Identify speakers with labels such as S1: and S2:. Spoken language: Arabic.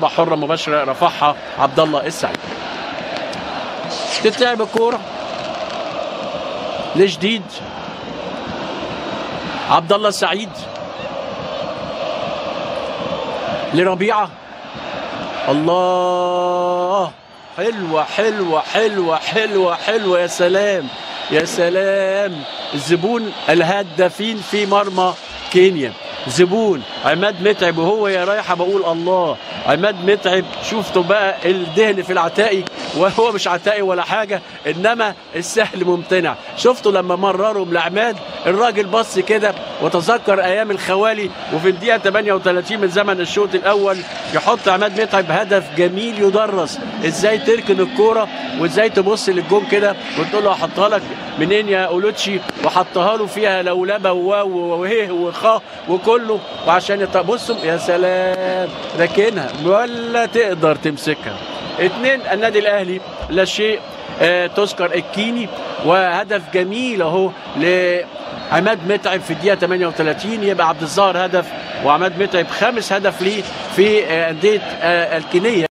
S1: ضربه حره مباشره رفعها عبد الله السعيد. تتلعب الكوره لجديد عبد الله السعيد لربيعه. الله، حلوه حلوه حلوه حلوه حلوه، يا سلام يا سلام. الزبون الهدافين في مرمى كينيا، زبون عماد متعب، وهو يا رايحه بقول الله. عماد متعب شفتوا بقى الدهن في العتائي، وهو مش عتائي ولا حاجه، انما السهل ممتنع. شفتوا لما مرروا لعماد، الراجل بص كده وتذكر ايام الخوالي، وفي الدقيقه 38 من زمن الشوط الاول يحط عماد متعب هدف جميل يدرس ازاي تركن الكوره وازاي تبص للجون كده وتقول له هحطها لك منين يا اولوتشي، وحطها له فيها لولبه وواو وهيه وخا وكله، وعشان بصوا يا سلام ركنها ولا تقدر تمسكها. 2 النادي الاهلي لا شيء. تذكر الكيني، وهدف جميل اهو لعماد متعب في الدقيقه 38. يبقى عبد الظاهر هدف، وعماد متعب 5 هدف ليه في انديه الكينيه.